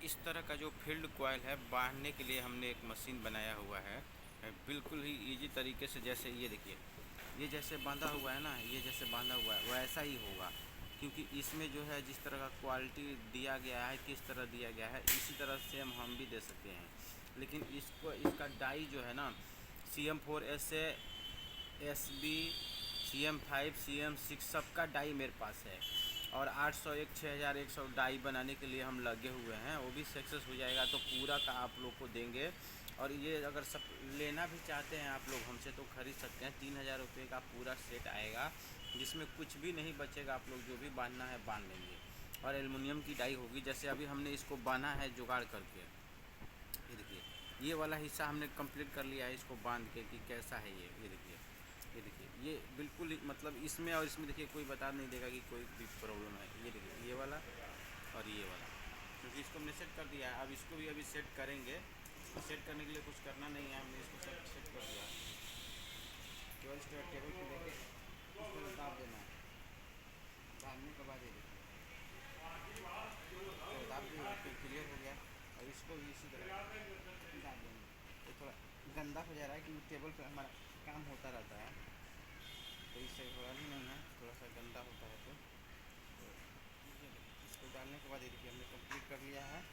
इस तरह का जो फील्ड कॉइल है बांधने के लिए हमने एक मशीन बनाया हुआ है बिल्कुल ही इजी तरीके से। जैसे ये देखिए, ये जैसे बांधा हुआ है ना, ये जैसे बांधा हुआ है वैसा ही होगा, क्योंकि इसमें जो है जिस तरह का क्वालिटी दिया गया है, किस तरह दिया गया है, इसी तरह सेम हम भी दे सकते हैं। लेकिन इसको इसका डाई जो है ना, CM4 से SB, CM5, CM6 सबका डाई मेरे पास है। और 801 6100 डाई बनाने के लिए हम लगे हुए हैं, वो भी सक्सेस हो जाएगा तो पूरा का आप लोग को देंगे। और ये अगर सब लेना भी चाहते हैं आप लोग हमसे तो ख़रीद सकते हैं। 3000 रुपये का पूरा सेट आएगा, जिसमें कुछ भी नहीं बचेगा। आप लोग जो भी बांधना है बांध लेंगे। और एल्युमिनियम की डाई होगी। जैसे अभी हमने इसको बांधा है जुगाड़ करके, ये देखिए, ये वाला हिस्सा हमने कंप्लीट कर लिया है इसको बांध के कि कैसा है ये देखिए, ये देखिए, ये बिल्कुल मतलब इसमें और इसमें देखिए कोई बता नहीं देगा कि कोई भी प्रॉब्लम है। ये देखिए, ये वाला और ये वाला, क्योंकि इसको हमने सेट कर दिया है। अब इसको भी अभी सेट करेंगे। सेट करने के लिए कुछ करना नहीं है, हमने इसको सब सेट कर दिया। केवल इस टेबल को लेके इसको दाब देना है। दाबने के बाद ये देखिए, तो दाब दिए तो क्लियर हो गया। और इसको भी इसी तरह दाब देंगे। तो थोड़ा गंदा हो जा रहा है क्योंकि टेबल पर हमारा काम होता रहता है, तो इससे थोड़ा भी नहीं है, थोड़ा सा गंदा होता है। तो इसको डालने के बाद ये देखिए हमने कंप्लीट कर लिया है।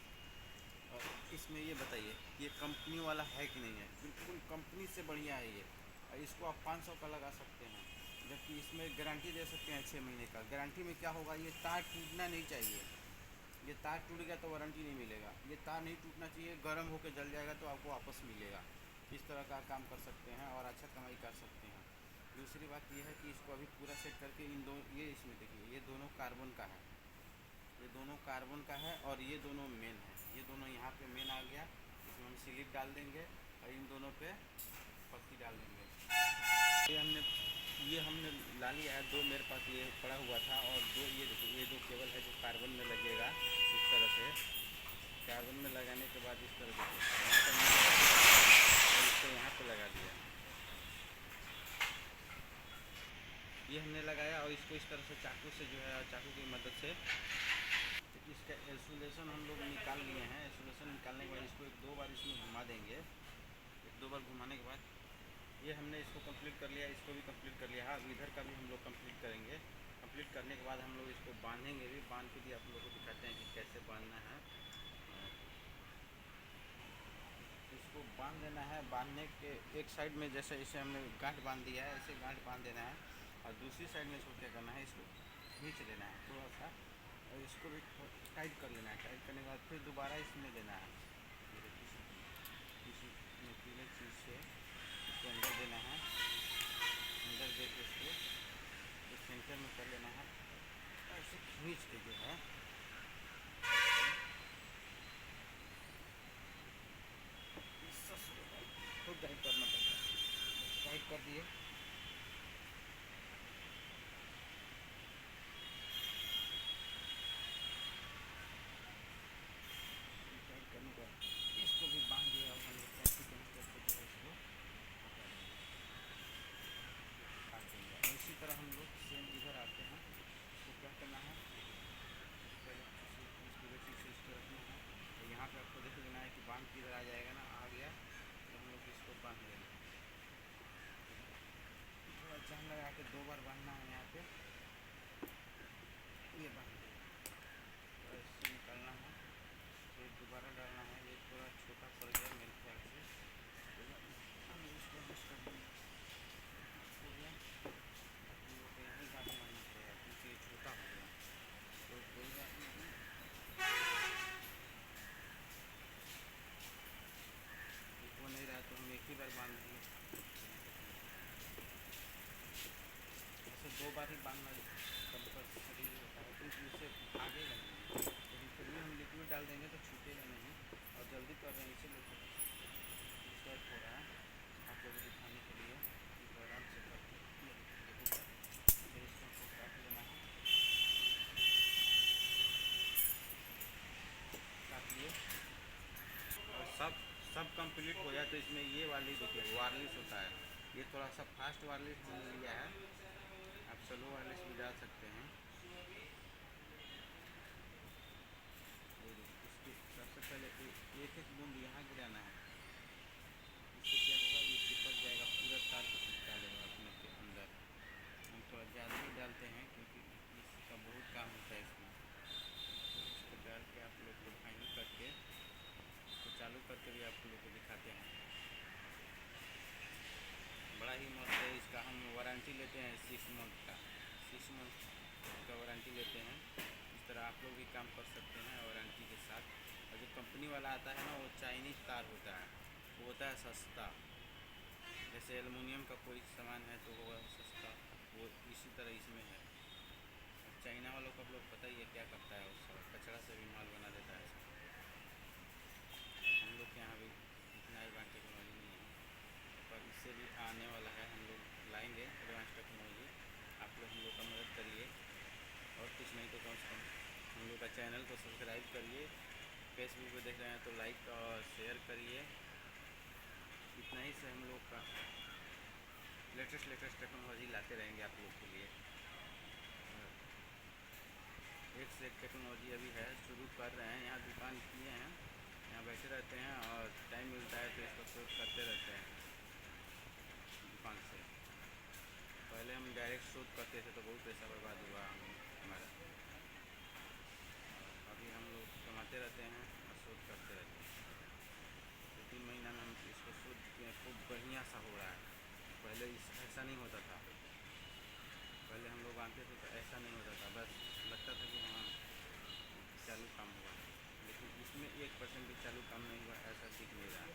और इसमें ये बताइए, ये कंपनी वाला है कि नहीं है? बिल्कुल कंपनी से बढ़िया है ये। और इसको आप 500 का लगा सकते हैं, जबकि इसमें गारंटी दे सकते हैं 6 महीने का। गारंटी में क्या होगा, ये तार टूटना नहीं चाहिए। ये तार टूट गया तो वारंटी नहीं मिलेगा। ये तार नहीं टूटना चाहिए, गर्म होकर जल जाएगा तो आपको वापस मिलेगा। इस तरह का काम कर सकते हैं और अच्छा कमाई कर सकते हैं। दूसरी बात यह है कि इसको अभी पूरा सेट करके इन दो, ये इसमें देखिए, ये दोनों कार्बन का है, ये दोनों कार्बन का है और ये दोनों मेन है। ये दोनों यहाँ पे मेन आ गया, इसमें हम स्लिप डाल देंगे और इन दोनों पे पत्ती डाल देंगे। ये हमने ला लिया है। दो मेरे पास ये पड़ा हुआ था और दो ये देखिए, ये दो केबल है जो कार्बन में लगेगा। इस तरह से कार्बन में लगाने के बाद इस तरह देखिए यहाँ पर और इसको यहाँ पे लगा दिया। ये हमने लगाया और इसको इस तरह से चाकू से जो है, चाकू की मदद से इसका इंसुलेशन हम लोग निकाल लिए हैं। इंसुलेशन निकालने के बाद इसको एक दो बार इसमें घुमा देंगे। एक दो बार घुमाने के बाद ये हमने इसको कंप्लीट कर लिया, इसको भी कंप्लीट कर लिया। हाँ, इधर का भी हम लोग कंप्लीट करेंगे। कंप्लीट करने के बाद हम लोग इसको बांधेंगे भी। बांध के भी आप लोगों को दिखाते हैं कि कैसे बांधना है। इसको बांध देना है। बांधने के एक साइड में जैसे इसे हमने गांठ बांध दिया है, ऐसे गांठ बांध देना है। और दूसरी साइड में इसको क्या करना है, इसको खींच लेना है थोड़ा सा और इसको भी टाइट कर लेना है। टाइट करने के बाद फिर दोबारा इसमें देना है। किसी नुकीले चीज़ से इसको अंदर देना है। अंदर दे के इसको सेंटर में कर लेना है। ऐसे खींच के जो है खूब टाइट करना पड़ता है। टाइट कर दिए। टाइट करने के बाद इसको भी बांध दिया और हम लोग कैसे कनेक्टर से जो है इसको हटा देंगे, काट देंगे। और इसी तरह हम लोग सेम इधर आते हैं। इसको क्या करना है, पहले इसको बेसिक से इसको रखना है। तो यहाँ पे आपको देख लेना है कि बांध किधर आ जाएगा ना, आ गया तो हम लोग इसको बांध लेना है। थोड़ा जान लगा के दो बार बांधना है यहाँ पे। ये बांध दिया और इससे निकालना है, फिर दोबारा डालना है। ये थोड़ा छोटा पड़ गया मेरे ख्याल से, तो हम इसको एडजस्ट कर देंगे। हो गया, हम लोग को यहीं गाड़ी मारना पड़ेगा क्योंकि ये छोटा हो गया। तो कोई बात नहीं, एक वो नहीं रहा तो हम एक ही बार बांध देंगे। ऐसे दो बार ही बांधना कंपल्सरी होता है क्योंकि उससे भागेगा नहीं। लेकिन फिर भी हम लिक्विड डाल देंगे तो छूटेगा नहीं। और जल्दी कर रहे हैं इसीलिए डिस्टर्ब हो रहा है आप लोगों को दिखाने के लिए। इसको आराम से करके फिर इसको हमको काट लेना है। काट लिए और सब कंप्लीट हो जाए तो इसमें ये वाली देखिए वायरलेस होता है। ये थोड़ा सा फास्ट वायरलेस हमने लिया है, आप स्लो वायरलेस भी डाल सकते हैं। इसकी सबसे एक बूंद यहाँ गिराना है, इससे क्या होगा, ये चिपक जाएगा, पूरा तार को चिपका लेगा अपने के अंदर। हम थोड़ा ज़्यादा ही डालते हैं क्योंकि इसका बहुत काम होता है इसमें। तो इसको डाल के आप लोग को फाइनल करके इसको चालू करके भी आप लोग को दिखाते हैं। बड़ा ही मस्त है। इसका हम वारंटी लेते हैं 6 मंथ का, 6 मंथ का वारंटी लेते हैं। इस तरह आप लोग भी काम कर सकते हैं वारंटी के साथ। और जो कंपनी वाला आता है ना, वो चाइनीज़ तार होता है, वो होता है सस्ता। जैसे एलुमिनियम का कोई सामान है तो होगा सस्ता, वो इसी तरह इसमें है। चाइना वालों को आप लोग पता ही है क्या करता है, उस कचरा से भी माल बना देता है। हम लोग के यहाँ भी इतना एडवांस टेक्नोलॉजी नहीं है, पर इससे भी आने वाला है। हम लोग लाएंगे एडवांस टेक्नोलॉजी। आप लोग हम लोग का मदद करिए, और कुछ नहीं तो कम से कम हम लोग का चैनल को सब्सक्राइब करिए। फेसबुक पे देख रहे हैं तो लाइक और शेयर करिए। इतना ही से हम लोग का लेटेस्ट टेक्नोलॉजी लाते रहेंगे आप लोग के लिए। एक से एक टेक्नोलॉजी अभी है, शुरू कर रहे हैं। यहाँ दुकान किए हैं, यहाँ बैठे रहते हैं और टाइम मिलता है तो इसको शूट करते रहते हैं दुकान से। पहले हम डायरेक्ट शूट करते थे तो बहुत पैसा बर्बाद हुआ हमारा। अभी हम लोग कमाते रहते हैं और शूट करते रहते हैं। 2-3 महीना में हम इसको शूट किए, खूब बढ़िया सा हो रहा है। पहले ऐसा नहीं होता था। पहले हम लोग आते थे तो ऐसा नहीं होता था, बस लगता था कि हाँ चालू काम हुआ, लेकिन इसमें 1% भी चालू काम नहीं हुआ, ऐसा दिख नहीं रहा है।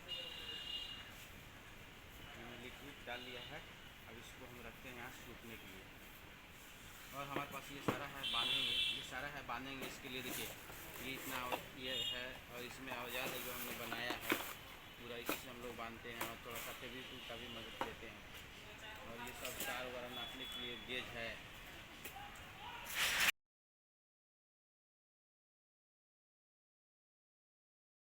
मैंने लिक्विड डाल लिया है, अब इसको हम रखते हैं यहाँ सूखने के लिए। और हमारे पास ये सारा है बांधेंगे, ये सारा है बांधेंगे। इसके लिए देखिए ये इतना ये है, और इसमें औजार है जो हमने बनाया है पूरा, इसी से हम लोग बांधते हैं। और थोड़ा सा फेविक्विक का भी मदद